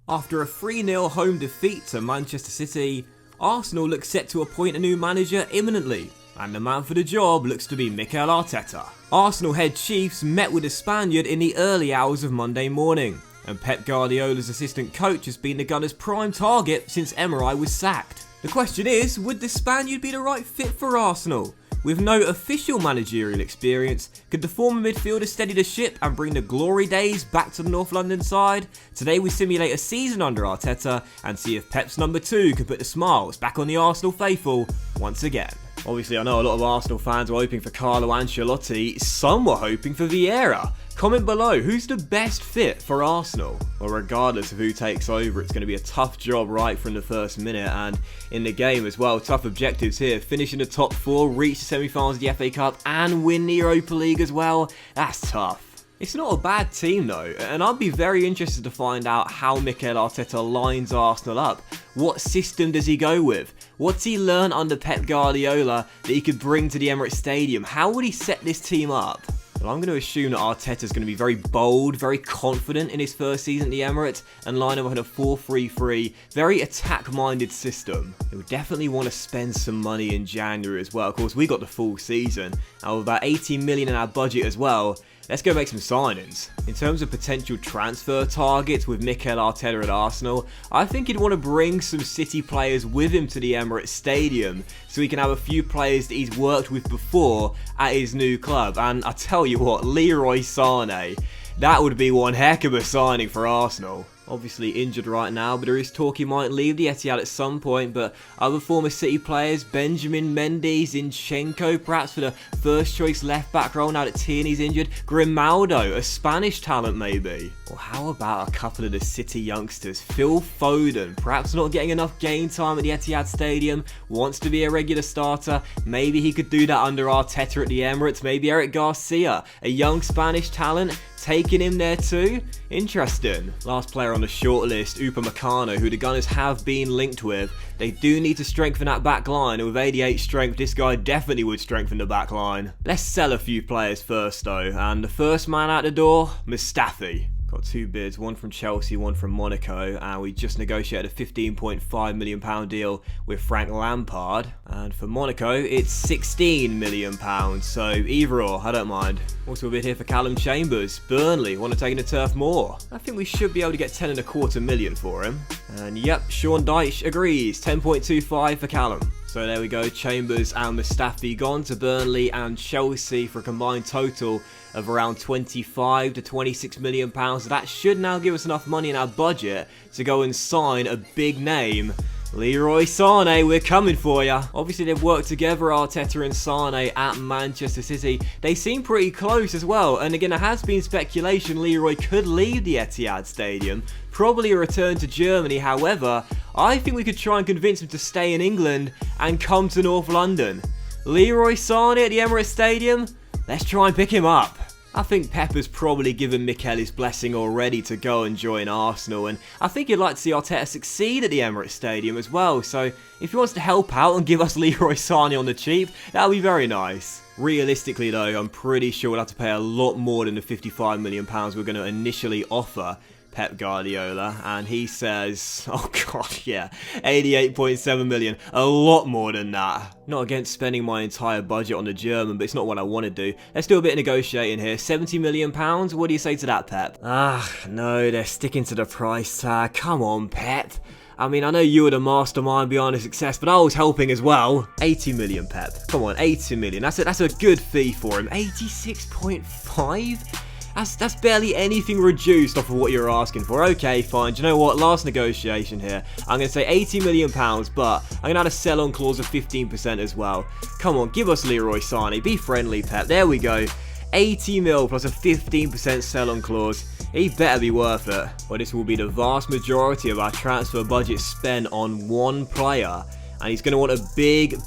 After a 3-0 home defeat to Manchester City, Arsenal look set to appoint a new manager imminently, and the man for the job looks to be Mikel Arteta. Arsenal head chiefs met with the Spaniard in the early hours of Monday morning, and Pep Guardiola's assistant coach has been the Gunners' prime target since Emirates was sacked. The question is, would the Spaniard be the right fit for Arsenal? With no official managerial experience, could the former midfielder steady the ship and bring the glory days back to the North London side? Today we simulate a season under Arteta and see if Pep's number 2 can put the smiles back on the Arsenal faithful once again. Obviously, I know a lot of Arsenal fans were hoping for Carlo Ancelotti, some were hoping for Vieira. Comment below, who's the best fit for Arsenal? Well, regardless of who takes over, it's going to be a tough job right from the first minute, and in the game as well, tough objectives here. Finish in the top 4, reach the semi-finals of the FA Cup, and win the Europa League as well. That's tough. It's not a bad team though, and I'd be very interested to find out how Mikel Arteta lines Arsenal up. What system does he go with? What's he learned under Pep Guardiola that he could bring to the Emirates Stadium? How would he set this team up? Well, I'm going to assume that Arteta's going to be very bold, very confident in his first season at the Emirates and line up in a 4-3-3, very attack-minded system. He'll definitely want to spend some money in January as well. Of course, we got the full season, and with about 18 million in our budget as well. Let's go make some signings. In terms of potential transfer targets with Mikel Arteta at Arsenal, I think he'd want to bring some City players with him to the Emirates Stadium so he can have a few players that he's worked with before at his new club. And I tell you what, Leroy Sane, that would be one heck of a signing for Arsenal. Obviously injured right now, but there is talk he might leave the Etihad at some point. But other former City players, Benjamin, Mendy, Zinchenko, perhaps for the first choice left back role now that Tierney's injured, Grimaldo, a Spanish talent maybe. Or how about a couple of the City youngsters, Phil Foden, perhaps not getting enough game time at the Etihad Stadium, wants to be a regular starter, maybe he could do that under Arteta at the Emirates, maybe Eric Garcia, a young Spanish talent, taking him there too? Interesting. Last player on the shortlist, Upamecano, who the Gunners have been linked with. They do need to strengthen that back line, and with 88 strength, this guy definitely would strengthen the back line. Let's sell a few players first though, and the first man out the door, Mustafi. Got 2 bids, one from Chelsea, one from Monaco, and we just negotiated a £15.5 million deal with Frank Lampard. And for Monaco, it's £16 million, so either or, I don't mind. Also a bid here for Callum Chambers. Burnley want to take in the turf more. I think we should be able to get 10.25 million for him. And yep, Sean Dyche agrees, 10.25 for Callum. So there we go, Chambers and Mustafi gone to Burnley and Chelsea for a combined total of around 25 to 26 million pounds. That should now give us enough money in our budget to go and sign a big name. Leroy Sane, we're coming for ya. Obviously they've worked together, Arteta and Sane, at Manchester City. They seem pretty close as well, and again there has been speculation Leroy could leave the Etihad Stadium, probably return to Germany. However, I think we could try and convince him to stay in England and come to North London. Leroy Sane at the Emirates Stadium? Let's try and pick him up. I think Pep has probably given Mikel his blessing already to go and join Arsenal, and I think he'd like to see Arteta succeed at the Emirates Stadium as well, so if he wants to help out and give us Leroy Sane on the cheap, that would be very nice. Realistically though, I'm pretty sure we'll have to pay a lot more than the £55 million we're going to initially offer Pep Guardiola, and he says, oh god, yeah, 88.7 million, a lot more than that. Not against spending my entire budget on the German, but it's not what I want to do. Let's do a bit of negotiating here. £70 million, what do you say to that, Pep? No, they're sticking to the price tag. Come on, Pep. I mean, I know you were the mastermind behind the success, but I was helping as well. 80 million, Pep. Come on, 80 million. That's a good fee for him. 86.5? That's barely anything reduced off of what you're asking for. Okay, fine. Do you know what? Last negotiation here. I'm going to say £80 million, but I'm going to add a sell-on clause of 15% as well. Come on, give us Leroy Sane. Be friendly, Pep. There we go. 80 mil plus a 15% sell-on clause. He better be worth it. Well, this will be the vast majority of our transfer budget spent on one player. And he's going to want a big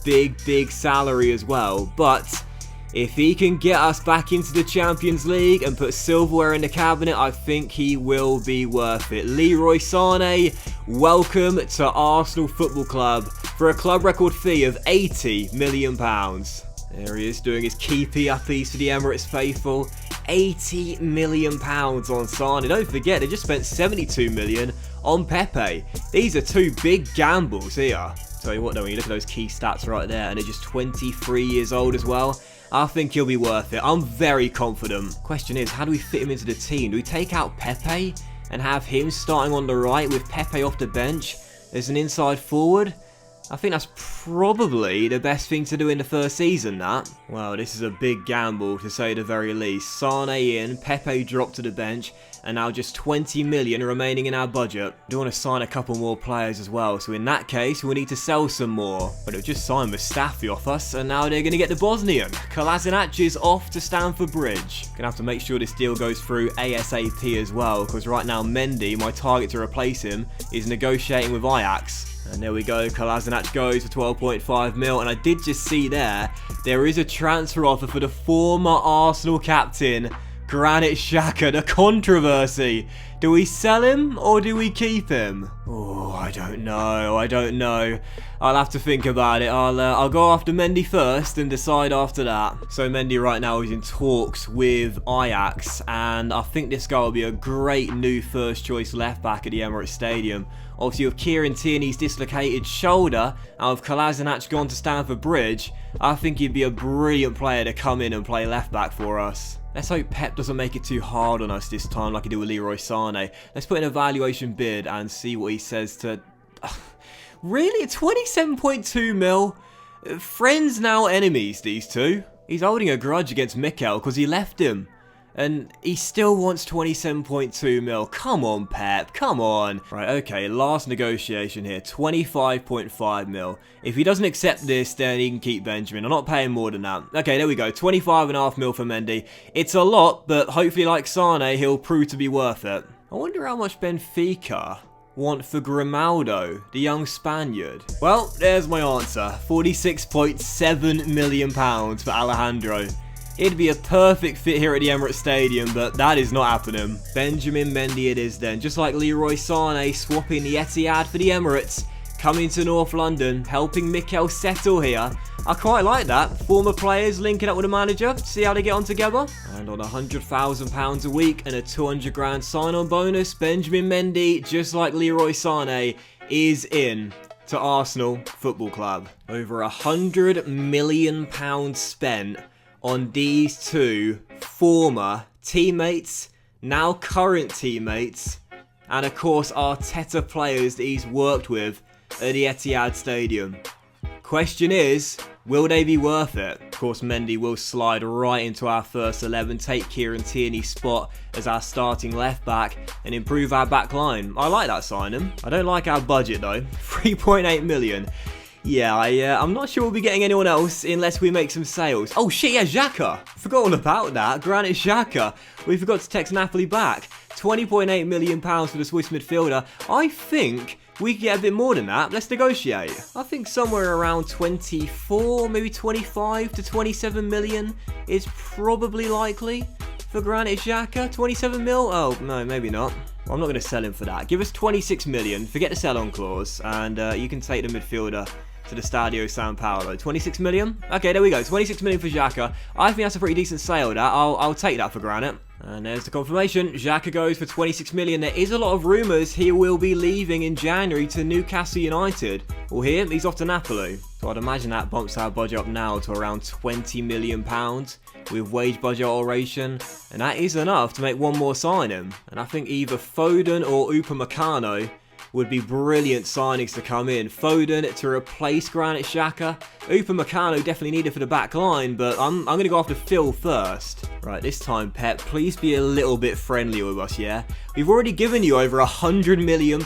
salary as well. But if he can get us back into the Champions League and put silverware in the cabinet, I think he will be worth it. Leroy Sane, welcome to Arsenal Football Club for a club record fee of £80 million. There he is doing his keepy uppies for the Emirates faithful. £80 million on Sane. Don't forget, they just spent £72 million on Pepe. These are two big gambles here. Tell you what though, when you look at those key stats right there, and they're just 23 years old as well, I think he'll be worth it. I'm very confident. Question is, how do we fit him into the team? Do we take out Pepe and have him starting on the right with Pepe off the bench as an inside forward? I think that's probably the best thing to do in the first season, that. Well, this is a big gamble, to say the very least. Sane in, Pepe dropped to the bench, and now just 20 million remaining in our budget. Do want to sign a couple more players as well, so in that case, we'll need to sell some more. But they've just signed Mustafi off us, and now they're going to get the Bosnian. Kolasinac is off to Stamford Bridge. Gonna have to make sure this deal goes through ASAP as well, because right now Mendy, my target to replace him, is negotiating with Ajax. And there we go, Kolasinac goes for 12.5 mil, and I did just see there is a transfer offer for the former Arsenal captain, Granit Xhaka. The controversy. Do we sell him or do we keep him? Oh, I don't know. I'll have to think about it. I'll go after Mendy first and decide after that. So Mendy right now is in talks with Ajax, and I think this guy will be a great new first choice left back at the Emirates Stadium. Obviously with Kieran Tierney's dislocated shoulder and with Kolasinac gone to Stamford Bridge, I think he'd be a brilliant player to come in and play left back for us. Let's hope Pep doesn't make it too hard on us this time like he did with Leroy Sane. Let's put in a valuation bid and see what he says to... Really? 27.2 mil? Friends now enemies, these two. He's holding a grudge against Mikel because he left him. And he still wants 27.2 mil. Come on, Pep. Come on. Right, okay. Last negotiation here. 25.5 mil. If he doesn't accept this, then he can keep Benjamin. I'm not paying more than that. Okay, there we go. 25.5 mil for Mendy. It's a lot, but hopefully, like Sane, he'll prove to be worth it. I wonder how much Benfica want for Grimaldo, the young Spaniard. Well, there's my answer. £46.7 million for Alejandro. It'd be a perfect fit here at the Emirates Stadium, but that is not happening. Benjamin Mendy it is then. Just like Leroy Sane swapping the Etihad for the Emirates, coming to North London, helping Mikel settle here. I quite like that. Former players linking up with a manager, see how they get on together. And on £100,000 a week and a 200 grand sign-on bonus, Benjamin Mendy, just like Leroy Sane, is in to Arsenal Football Club. Over £100 million spent on these two former teammates, now current teammates, and of course Arteta players that he's worked with at the Etihad Stadium. Question is, will they be worth it? Of course, Mendy will slide right into our first 11, take Kieran Tierney's spot as our starting left back, and improve our back line. I like that signing. I don't like our budget though. 3.8 million. Yeah, I'm not sure we'll be getting anyone else unless we make some sales. Oh shit, yeah, Xhaka. Forgot all about that. Granit Xhaka. We forgot to text Napoli back. £20.8 million for the Swiss midfielder. I think we could get a bit more than that. Let's negotiate. I think somewhere around 24, maybe 25 to 27 million is probably likely for Granit Xhaka. 27 mil? Oh, no, maybe not. Well, I'm not going to sell him for that. Give us 26 million. Forget the sell-on clause. And you can take the midfielder to the Stadio San Paolo. 26 million? Okay, there we go. 26 million for Xhaka. I think that's a pretty decent sale, that. I'll take that for Granit. And there's the confirmation. Xhaka goes for 26 million. There is a lot of rumours he will be leaving in January to Newcastle United. Well, here, he's off to Napoli. So I'd imagine that bumps our budget up now to around £20 million with wage budget alteration. And that is enough to make one more signing. And I think either Foden or Upamecano would be brilliant signings to come in. Foden to replace Granit Xhaka. Upamecano definitely needed for the back line, but I'm going to go after Phil first. Right, this time, Pep, please be a little bit friendly with us, yeah? We've already given you over £100 million.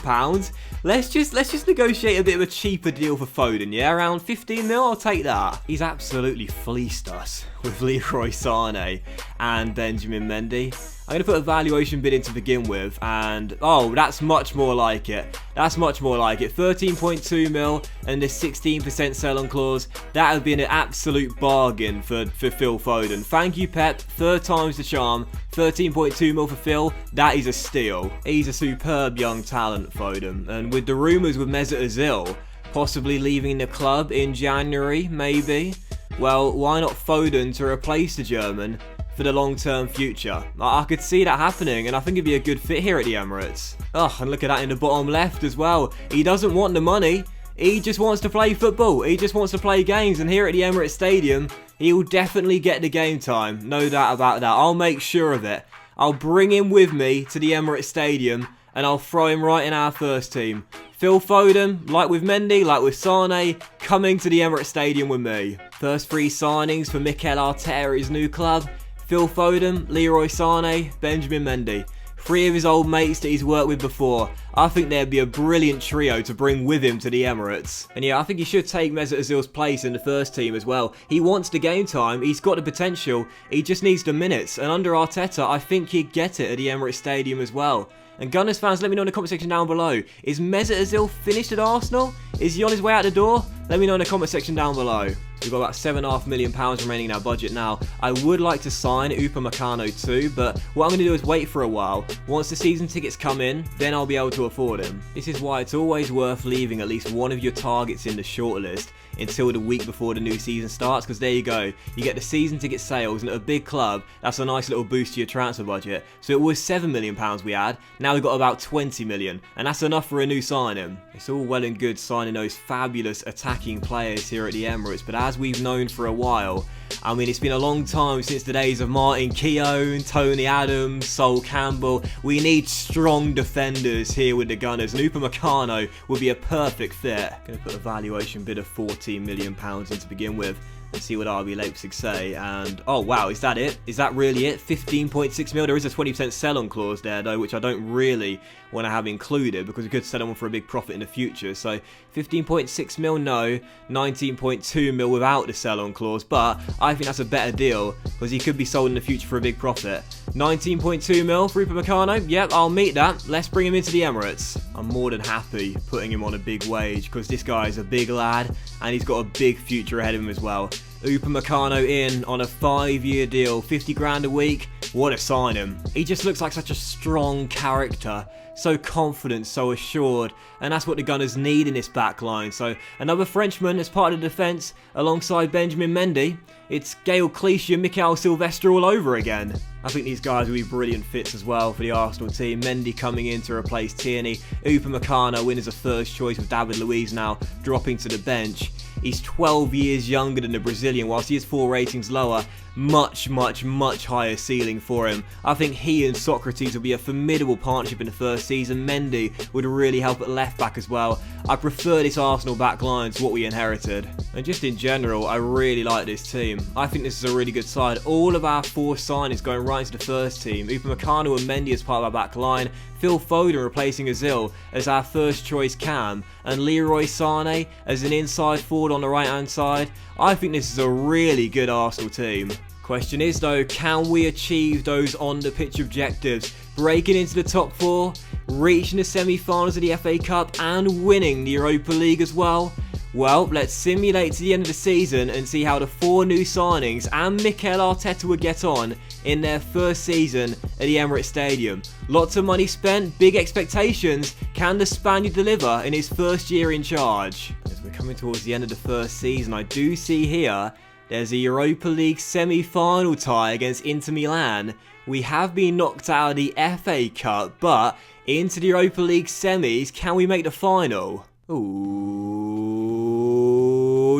Let's just negotiate a bit of a cheaper deal for Foden, yeah? Around 15 mil, I'll take that. He's absolutely fleeced us with Leroy Sane and Benjamin Mendy. I'm going to put a valuation bid in to begin with, and oh, that's much more like it. That's much more like it. 13.2 mil and this 16% sell-on clause. That would be an absolute bargain for Phil Foden. Thank you, Pep. Third time's the charm. 13.2 mil for Phil. That is a steal. He's a superb young talent, Foden. And with the rumours with Mesut Ozil possibly leaving the club in January, maybe, well, why not Foden to replace the German for the long-term future. I could see that happening, and I think he'd be a good fit here at the Emirates. Oh, and look at that in the bottom left as well. He doesn't want the money. He just wants to play football. He just wants to play games, and here at the Emirates Stadium, he will definitely get the game time. No doubt about that. I'll make sure of it. I'll bring him with me to the Emirates Stadium, and I'll throw him right in our first team. Phil Foden, like with Mendy, like with Sane, coming to the Emirates Stadium with me. First 3 signings for Mikel Arteta at his new club. Phil Foden, Leroy Sane, Benjamin Mendy. 3 of his old mates that he's worked with before. I think they'd be a brilliant trio to bring with him to the Emirates. And yeah, I think he should take Mesut Ozil's place in the first team as well. He wants the game time, he's got the potential, he just needs the minutes. And under Arteta, I think he'd get it at the Emirates Stadium as well. And Gunners fans, let me know in the comment section down below. Is Mesut Ozil finished at Arsenal? Is he on his way out the door? Let me know in the comment section down below. We've got about £7.5 million remaining in our budget now. I would like to sign Upamecano too, but what I'm going to do is wait for a while. Once the season tickets come in, then I'll be able to afford him. This is why it's always worth leaving at least one of your targets in the shortlist until the week before the new season starts, because there you go, you get the season ticket sales, and at a big club, that's a nice little boost to your transfer budget. So it was £7 million we had, now we've got about 20 million, and that's enough for a new signing. It's all well and good signing those fabulous attacking players here at the Emirates, but as we've known for a while, I mean, it's been a long time since the days of Martin Keown, Tony Adams, Sol Campbell. We need strong defenders here with the Gunners, and Upamecano would be a perfect fit. Going to put a valuation bid of £14 million in to begin with. Let's see what RB Leipzig say, and oh wow, is that it? Is that really it? 15.6 mil. There is a 20% sell-on clause there though, which I don't really want to have included because we could sell them for a big profit in the future. So 15.6 mil no, 19.2 mil without the sell-on clause, but I think that's a better deal because he could be sold in the future for a big profit. 19.2 mil for Upamecano, yep, I'll meet that. Let's bring him into the Emirates. I'm more than happy putting him on a big wage because this guy is a big lad and he's got a big future ahead of him as well. Upamecano in on a 5-year deal, 50 grand a week. What a signing. He just looks like such a strong character, so confident, so assured, and that's what the Gunners need in this back line. So another Frenchman as part of the defence alongside Benjamin Mendy. It's Gaël Clichy and Mikel Silvestre all over again. I think these guys will be brilliant fits as well for the Arsenal team. Mendy coming in to replace Tierney. Upamecano in as a first choice with David Luiz now dropping to the bench. He's 12 years younger than the Brazilian, whilst he is 4 ratings lower. Much higher ceiling for him. I think he and Socrates will be a formidable partnership in the first season. Mendy would really help at left back as well. I prefer this Arsenal back line to what we inherited. And just in general, I really like this team. I think this is a really good side. All of our 4 signings going right into the first team. Upamecano and Mendy as part of our back line. Phil Foden replacing Ozil as our first choice cam, and Leroy Sane as an inside forward on the right hand side. I think this is a really good Arsenal team. Question is though, can we achieve those on the pitch objectives? Breaking into the top 4, reaching the semi-finals of the FA Cup and winning the Europa League as well? Well, let's simulate to the end of the season and see how the 4 new signings and Mikel Arteta would get on in their first season at the Emirates Stadium. Lots of money spent, big expectations. Can the Spaniard deliver in his first year in charge? As we're coming towards the end of the first season, I do see here there's a Europa League semi-final tie against Inter Milan. We have been knocked out of the FA Cup, but into the Europa League semis, can we make the final? Ooh,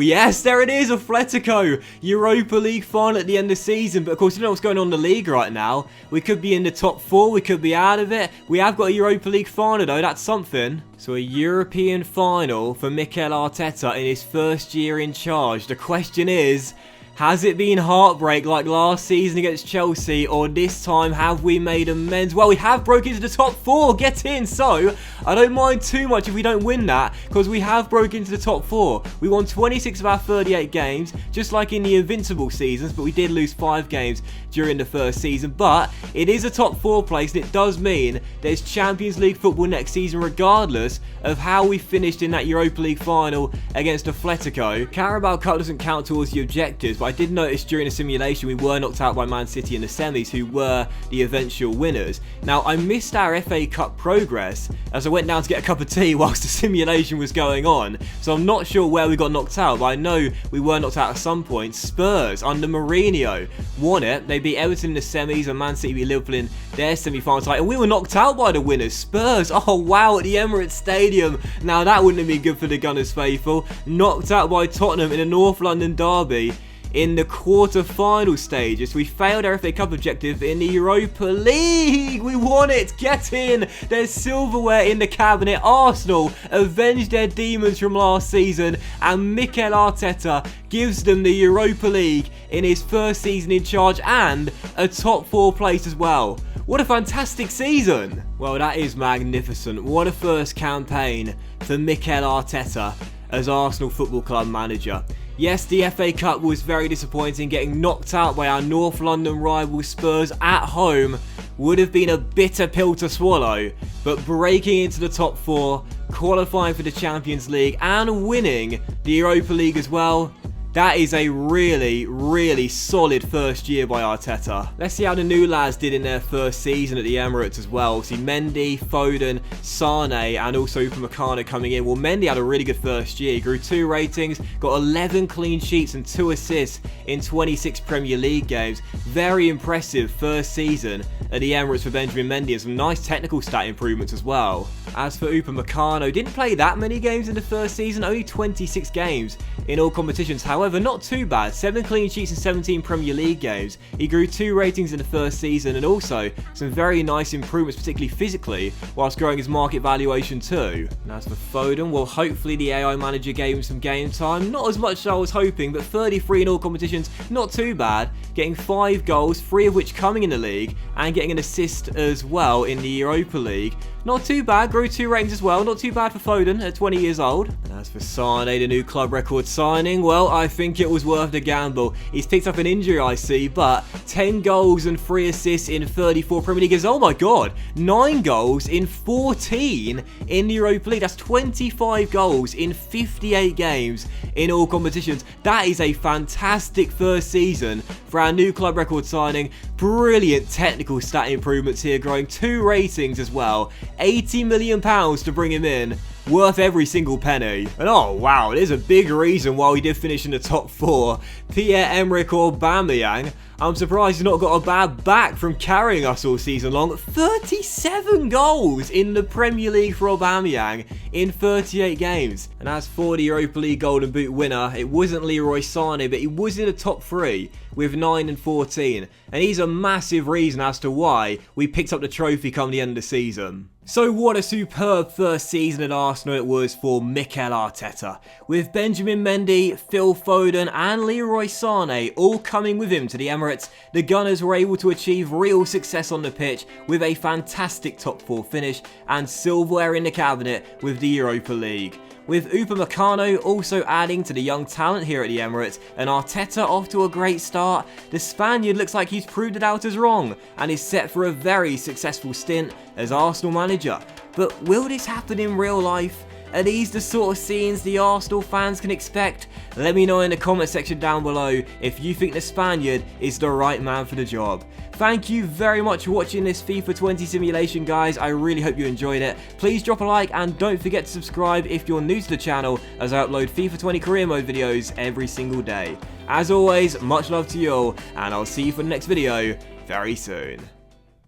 yes, there it is, Atletico, Europa League final at the end of the season. But of course, you know what's going on in the league right now. We could be in the top 4, we could be out of it. We have got a Europa League final though, that's something. So a European final for Mikel Arteta in his first year in charge. The question is, has it been heartbreak like last season against Chelsea, or this time have we made amends? Well, we have broken into the top 4, get in, so I don't mind too much if we don't win that, because we have broken into the top 4. We won 26 of our 38 games, just like in the Invincible seasons, but we did lose 5 games during the first season. But it is a top 4 place, and it does mean there's Champions League football next season regardless of how we finished in that Europa League final against Atletico. Carabao Cup doesn't count towards the objectives, but I did notice during the simulation we were knocked out by Man City in the semis, who were the eventual winners. Now, I missed our FA Cup progress as I went down to get a cup of tea whilst the simulation was going on, so I'm not sure where we got knocked out, but I know we were knocked out at some point. Spurs, under Mourinho, won it. They beat Everton in the semis, and Man City beat Liverpool in their semi-final title. We were knocked out by the winners, Spurs. Oh wow, at the Emirates Stadium. Now that wouldn't have been good for the Gunners faithful. Knocked out by Tottenham in a North London derby in the quarter-final stages. We failed our FA Cup objective in the Europa League. We won it. Get in. There's silverware in the cabinet. Arsenal avenged their demons from last season, and Mikel Arteta gives them the Europa League in his first season in charge, and a top 4 place as well. What a fantastic season. Well, that is magnificent. What a first campaign for Mikel Arteta as Arsenal Football Club manager. Yes, the FA Cup was very disappointing. Getting knocked out by our North London rival Spurs at home would have been a bitter pill to swallow, but breaking into the top 4, qualifying for the Champions League and winning the Europa League as well, that is a really, really solid first year by Arteta. Let's see how the new lads did in their first season at the Emirates as well. See Mendy, Foden, Sane, and also Upamecano coming in. Well, Mendy had a really good first year. He grew 2 ratings, got 11 clean sheets and 2 assists in 26 Premier League games. Very impressive first season at the Emirates for Benjamin Mendy, and some nice technical stat improvements as well. As for Upamecano, didn't play that many games in the first season, only 26 games in all competitions. However, not too bad. 7 clean sheets in 17 Premier League games. He grew 2 ratings in the first season, and also some very nice improvements, particularly physically, whilst growing his market valuation too. And as for Foden, well, hopefully the AI manager gave him some game time. Not as much as I was hoping, but 33 in all competitions, not too bad. Getting 5 goals, 3 of which coming in the league, and getting an assist as well in the Europa League. Not too bad, grew 2 ratings as well, not too bad for Foden at 20 years old. And as for Sane, the new club record signing, well, I think it was worth the gamble. He's picked up an injury, I see, but 10 goals and 3 assists in 34 Premier League games. Oh my god, 9 goals in 14 in the Europa League. That's 25 goals in 58 games in all competitions. That is a fantastic first season for our new club record signing. Brilliant technical stat improvements here, growing 2 ratings as well. £80 million to bring him in. Worth every single penny. And oh wow, there's a big reason why we did finish in the top 4. Pierre-Emerick Aubameyang. I'm surprised he's not got a bad back from carrying us all season long. 37 goals in the Premier League for Aubameyang in 38 games. And as for the Europa League Golden Boot winner, it wasn't Leroy Sane, but he was in the top 3 with 9 and 14. And he's a massive reason as to why we picked up the trophy come the end of the season. So what a superb first season at Arsenal it was for Mikel Arteta. With Benjamin Mendy, Phil Foden and Leroy Sane all coming with him to the Emirates, the Gunners were able to achieve real success on the pitch with a fantastic top 4 finish and silverware in the cabinet with the Europa League. With Upamecano also adding to the young talent here at the Emirates, and Arteta off to a great start, the Spaniard looks like he's proved it out as wrong and is set for a very successful stint as Arsenal manager. But will this happen in real life? Are these the sort of scenes the Arsenal fans can expect? Let me know in the comment section down below if you think the Spaniard is the right man for the job. Thank you very much for watching this FIFA 20 simulation, guys. I really hope you enjoyed it. Please drop a like and don't forget to subscribe if you're new to the channel, as I upload FIFA 20 career mode videos every single day. As always, much love to you all, and I'll see you for the next video very soon.